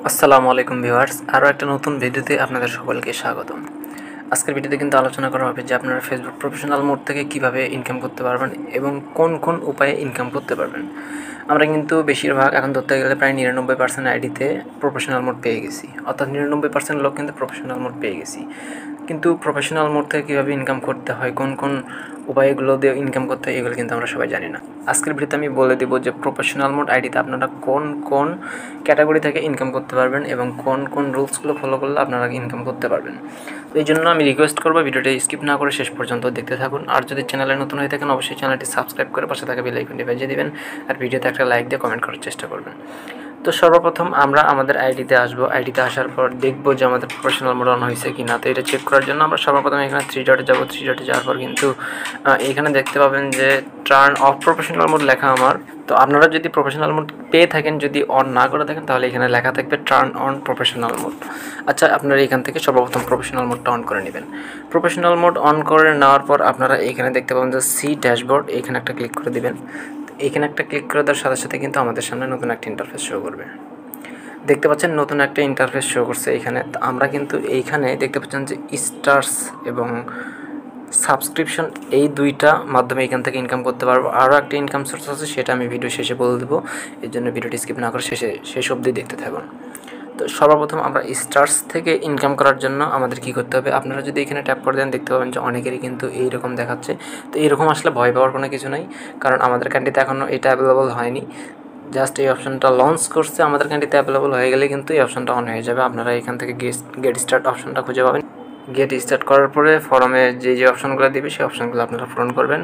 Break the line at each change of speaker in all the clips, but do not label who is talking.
আসসালামু আলাইকুম ভিউয়ার্স, আরও একটা নতুন ভিডিওতে আপনাদের সকলকে স্বাগতম। আজকের ভিডিওতে কিন্তু আলোচনা করা হবে যে আপনারা ফেসবুক প্রফেশনাল মোড থেকে কিভাবে ইনকাম করতে পারবেন এবং কোন কোন উপায়ে ইনকাম করতে পারবেন। আমরা কিন্তু বেশিরভাগ এখন ধরতে গেলে প্রায় 99% আইডিতে প্রফেশনাল মোড পেয়ে গেছি, অর্থাৎ 99% লোক কিন্তু প্রফেশনাল মোড পেয়ে গেছি। কিন্তু প্রফেশনাল মোড থেকে কীভাবে ইনকাম করতে হয়, কোন কোন উপায়গুলো দিয়ে ইনকাম করতে হয়, এগুলো কিন্তু আমরা সবাই জানি না। আজকের ভিডিওতে আমি বলে দেবো যে প্রফেশনাল মোড আইডিতে আপনারা কোন কোন ক্যাটাগরি থেকে ইনকাম করতে পারবেন এবং কোন কোন রুলসগুলো ফলো করলে আপনারা ইনকাম করতে পারবেন। তো এই জন্য আমি রিকোয়েস্ট করবো ভিডিওটি স্কিপ না করে শেষ পর্যন্ত দেখতে থাকুন। আর যদি চ্যানেলে নতুন হয়ে থাকেন অবশ্যই চ্যানেলটি সাবস্ক্রাইব করে পাশে থাকা বেল আইকনটি বাজিয়ে দিবেন আর ভিডিওতে একটা লাইক দিয়ে কমেন্ট করার চেষ্টা করবেন। তো সর্বপ্রথম আমরা আমাদের আইডিতে আসবো। আইডিতে আসার পর দেখবো যে আমাদের প্রফেশনাল মোড অন হয়েছে কি না। তো এটা চেক করার জন্য আমরা সর্বপ্রথম এখানে 3 ডটে যাবো। 3 ডটে যাওয়ার পর কিন্তু এখানে দেখতে পাবেন যে টার্ন অফ প্রফেশনাল মোড লেখা আমার। তো আপনারা যদি প্রফেশনাল মোড পেয়ে থাকেন, যদি অন না করে থাকেন, তাহলে এখানে লেখা থাকবে টার্ন অন প্রফেশনাল মোড। আচ্ছা, আপনারা এখান থেকে সর্বপ্রথম প্রফেশনাল মোডটা অন করে নেবেন। প্রফেশনাল মোড অন করে নেওয়ার পর আপনারা এখানে দেখতে পাবেন যে সি ড্যাশবোর্ড, এখানে একটা ক্লিক করে দেবেন। এখানে একটা ক্লিক করে দেওয়ার সাথে সাথে কিন্তু আমাদের সামনে নতুন একটা ইন্টারফেস শো করবে। দেখতে পাচ্ছেন নতুন একটা ইন্টারফেস শো করছে এখানে। আমরা কিন্তু এইখানে দেখতে পাচ্ছেন যে স্টার্স এবং সাবস্ক্রিপশন, এই দুইটা মাধ্যমে এখান থেকে ইনকাম করতে পারবো। আরও একটা ইনকাম সোর্স আছে, সেটা আমি ভিডিও শেষে বলে দেবো। এর জন্য ভিডিওটি স্কিপ না করে শেষ অবধি দেখতে থাকুন। তো সর্বপ্রথম আমরা স্টার্স থেকে ইনকাম করার জন্য আমাদের কী করতে হবে, আপনারা যদি এখানে ট্যাপ করে দেন দেখতে পাবেন যে অনেকেরই কিন্তু এইরকম দেখাচ্ছে। তো এইরকম আসলে ভয় পাওয়ার কোনো কিছু নেই, কারণ আমাদের কান্ট্রিতে এখনও এটা অ্যাভেলেবল হয়নি। জাস্ট এই অপশনটা লঞ্চ করছে, আমাদের কান্ট্রিতে অ্যাভেলেবল হয়ে গেলে কিন্তু এই অপশনটা অন হয়ে যাবে। আপনারা এখান থেকে গেট স্টার্ট অপশনটা খুঁজে পাবেন। গেট স্টার্ট করার পরে ফর্মে যে অপশনগুলো দেবে সেই অপশনগুলো আপনারা পূরণ করবেন।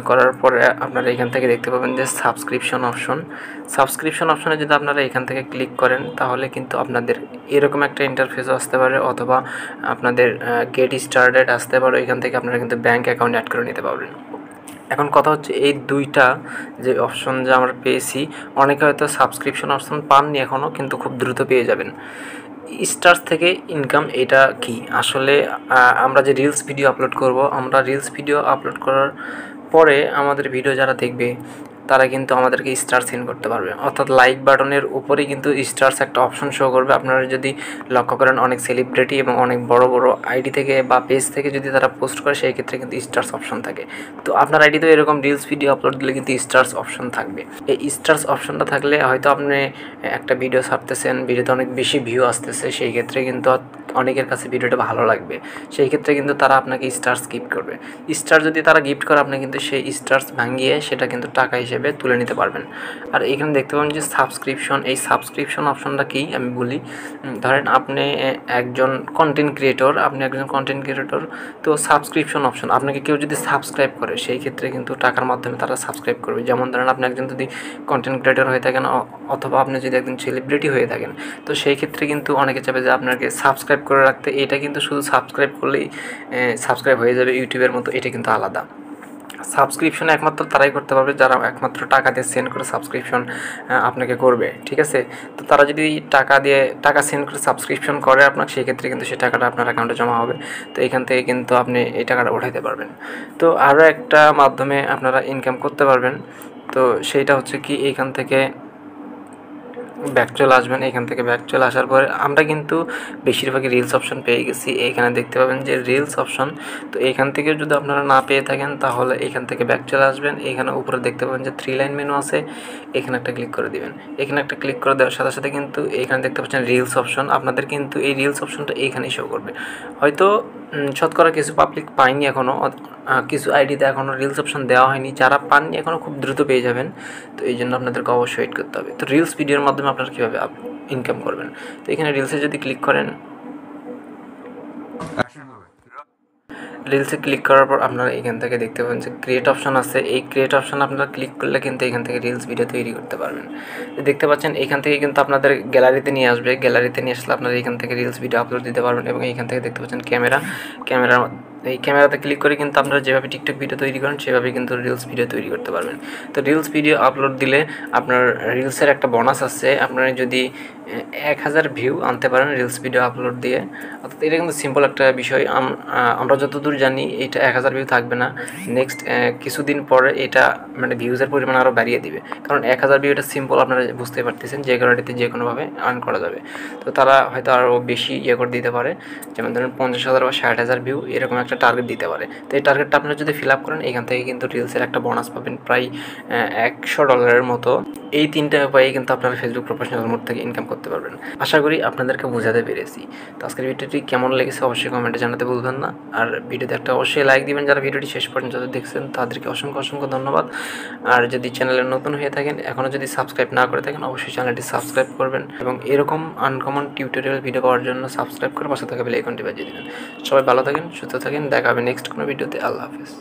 করার পরে আপনারা এখান থেকে দেখতে পাবেন যে সাবস্ক্রিপশন অপশনে যদি আপনারা এখান থেকে ক্লিক করেন, তাহলে কিন্তু আপনাদের এরকম একটা ইন্টারফেসও আসতে পারে, অথবা আপনাদের গেট স্টার্টেড আসতে পারে। এখান থেকে আপনারা কিন্তু ব্যাঙ্ক অ্যাকাউন্ট অ্যাড করে নিতে পারবেন। এখন কথা হচ্ছে, এই দুইটা যে অপশন যে আমরা পেয়েছি, অনেকে হয়তো সাবস্ক্রিপশন অপশন পাননি এখনও, কিন্তু খুব দ্রুত পেয়ে যাবেন। স্টার্স থেকে ইনকাম এটা কি আসলে, আমরা যে রিলস ভিডিও আপলোড করব, আমরা রিলস ভিডিও আপলোড করার পরে আমাদের ভিডিও যারা দেখবে তারা কিন্তু আমাদেরকে স্টার সেন্ড করতে পারবে, অর্থাৎ লাইক বাটনের উপরেই কিন্তু স্টার্স একটা অপশন শো করবে। আপনারা যদি লক্ষ্য করেন, অনেক সেলিব্রিটি এবং অনেক বড় বড় আইডি থেকে বা পেজ থেকে যদি তারা পোস্ট করে, সেই ক্ষেত্রে কিন্তু স্টার্স অপশন থাকে। তো আপনার আইডিতে এরকম রিলস ভিডিও আপলোড দিলে কিন্তু স্টার্স অপশন থাকবে। এই স্টার্স অপশনটা থাকলে হয়তো আপনি একটা ভিডিও ছাড়তেছেন, ভিডিওতে অনেক বেশি ভিউ আসতেছে, সেই ক্ষেত্রে কিন্তু অনেকের কাছে ভিডিওটা ভালো লাগবে, সেই ক্ষেত্রে কিন্তু তারা আপনাকে স্টার্স গিফট করবে। স্টার যদি তারা গিফট করে, আপনি কিন্তু সেই স্টার্স ভাঙিয়ে সেটা কিন্তু টাকা হিসেবে তুলে নিতে পারবেন। আর এখানে দেখতে পাবেন যে সাবস্ক্রিপশন, এই সাবস্ক্রিপশন অপশনটা কি আমি বলি। ধরেন আপনি একজন কন্টেন্ট ক্রিয়েটর, তো সাবস্ক্রিপশন অপশন, আপনাকে কেউ যদি সাবস্ক্রাইব করে, সেই ক্ষেত্রে কিন্তু টাকার মাধ্যমে তারা সাবস্ক্রাইব করবে। যেমন ধরেন আপনি একজন যদি কন্টেন্ট ক্রিয়েটর হয়ে থাকেন, অথবা আপনি যদি একজন সেলিব্রিটি হয়ে থাকেন, তো সেই ক্ষেত্রে কিন্তু অনেকে চাবে যে আপনাকে সাবস্ক্রাইব করে রাখতে। এটা কিন্তু শুধু সাবস্ক্রাইব করলেই সাবস্ক্রাইব হয়ে যাবে ইউটিউবের মতো, এটা কিন্তু আলাদা। সাবস্ক্রিপশন একমাত্র তারাই করতে পারবে যারা একমাত্র টাকা দিয়ে সেন্ড করে সাবস্ক্রিপশন আপনাকে করবে, ঠিক আছে। তো তারা যদি টাকা সেন্ড করে সাবস্ক্রিপশন করে আপনাকে, সেই ক্ষেত্রে কিন্তু সেই টাকাটা আপনার অ্যাকাউন্টে জমা হবে। তো এখান থেকে কিন্তু আপনি এই টাকাটা উঠাইতে পারবেন। তো আরও একটা মাধ্যমে আপনারা ইনকাম করতে পারবেন, তো সেইটা হচ্ছে কি, এইখান থেকে ব্যাক চলে আসবেন। এখান থেকে ব্যাক চলে আসার পরে আমরা কিন্তু বেশিরভাগই রিলস অপশন পেয়ে গেছি। এইখানে দেখতে পাবেন যে রিলস অপশন, তো এইখান থেকে যদি আপনারা না পেয়ে থাকেন, তাহলে এখান থেকে ব্যাক চলে আসবেন। এখানে উপরে দেখতে পাবেন যে 3 লাইন মেনু আছে, এখানে একটা ক্লিক করে দিবেন। এখানে একটা ক্লিক করে দেওয়ার সাথে সাথে কিন্তু এখানে দেখতে পাচ্ছেন রিলস অপশন। আপনাদের কিন্তু এই রিলস অপশনটা এইখানেই শো করবে। হয়তো শতকরা কিছু পাবলিক পায়নি এখনও, কিছু আইডিতে এখনও রিলস অপশন দেওয়া হয়নি। যারা পাননি এখনও খুব দ্রুত পেয়ে যাবেন। তো এই জন্য আপনাদেরকে অবশ্যই ওয়েট করতে হবে। তো রিলস ভিডিওর মাধ্যমে আপনারা কীভাবে ইনকাম করবেন, তো এখানে রিলসে যদি ক্লিক করেন, রিলসে ক্লিক করার পর আপনারা এখান থেকে দেখতে পাবেন যে ক্রিয়েট অপশন আছে। এই ক্রিয়েট অপশন আপনারা ক্লিক করলে কিন্তু এখান থেকে রিলস ভিডিও তৈরি করতে পারবেন। দেখতে পাচ্ছেন এখান থেকে কিন্তু আপনাদের গ্যালারিতে নিয়ে আসবে। গ্যালারিতে নিয়ে আসলে আপনারা এখান থেকে রিলস ভিডিও আপলোড দিতে পারবেন। এবং এইখান থেকে দেখতে পাচ্ছেন এই ক্যামেরাতে ক্লিক করে কিন্তু আপনারা যেভাবে টিকটক ভিডিও তৈরি করেন, সেভাবে কিন্তু রিলস ভিডিও তৈরি করতে পারবেন। তো রিলস ভিডিও আপলোড দিলে আপনার রিলসের একটা বোনাস আছে। আপনারা যদি 1000 ভিউ আনতে পারেন রিলস ভিডিও আপলোড দিয়ে। অর্থাৎ এটা কিন্তু সিম্পল একটা বিষয়। আমরা যতদূর জানি এটা 1000 ভিউ থাকবে না, নেক্সট কিছুদিন পরে এটা মানে ভিউজের পরিমাণ আরও বাড়িয়ে দিবে। কারণ 1000 ভিউ এটা সিম্পল, আপনারা বুঝতে পারতেছেন, যে কারণেতে যে কোনোভাবে আর্ন করা যাবে। তো তারা হয়তো আরও বেশি করে দিতে পারে, যেমন ধরুন 50,000 বা 60,000 ভিউ এরকম একটা টার্গেট দিতে পারে। তো এই টার্গেটটা আপনারা যদি ফিল আপ করেন, এখান থেকে কিন্তু রিলসের একটা বোনাস পাবেন প্রায় $100 মতো। এই 3টা উপায়ে কিন্তু আপনারা ফেসবুক প্রফেশনাল মোড থেকে ইনকাম করতে পারবেন। আশা করি আপনাদেরকে বোঝাতে পেরেছি। তো আজকের ভিডিওটি কেমন লেগেছে অবশ্যই কমেন্টে জানাতে ভুলবেন না। আর ভিডিওতে একটা অবশ্যই লাইক দিবেন, যারা ভিডিওটি শেষ পর্যন্ত দেখছেন তাদেরকে অসংখ্য ধন্যবাদ। আর যদি চ্যানেলে নতুন হয়ে থাকেন, এখনও যদি সাবস্ক্রাইব না করে থাকেন, অবশ্যই চ্যানেলটি সাবস্ক্রাইব করবেন এবং এরকম আনকমন টিউটোরিয়াল ভিডিও পাওয়ার জন্য সাবস্ক্রাইব করে পাশে থাকা বেল আইকনটি বাজিয়ে দিবেন। সবাই ভালো থাকেন, সুস্থ থাকেন, দেখা হবে নেক্সট কোনো ভিডিওতে। আল্লাহ হাফেজ।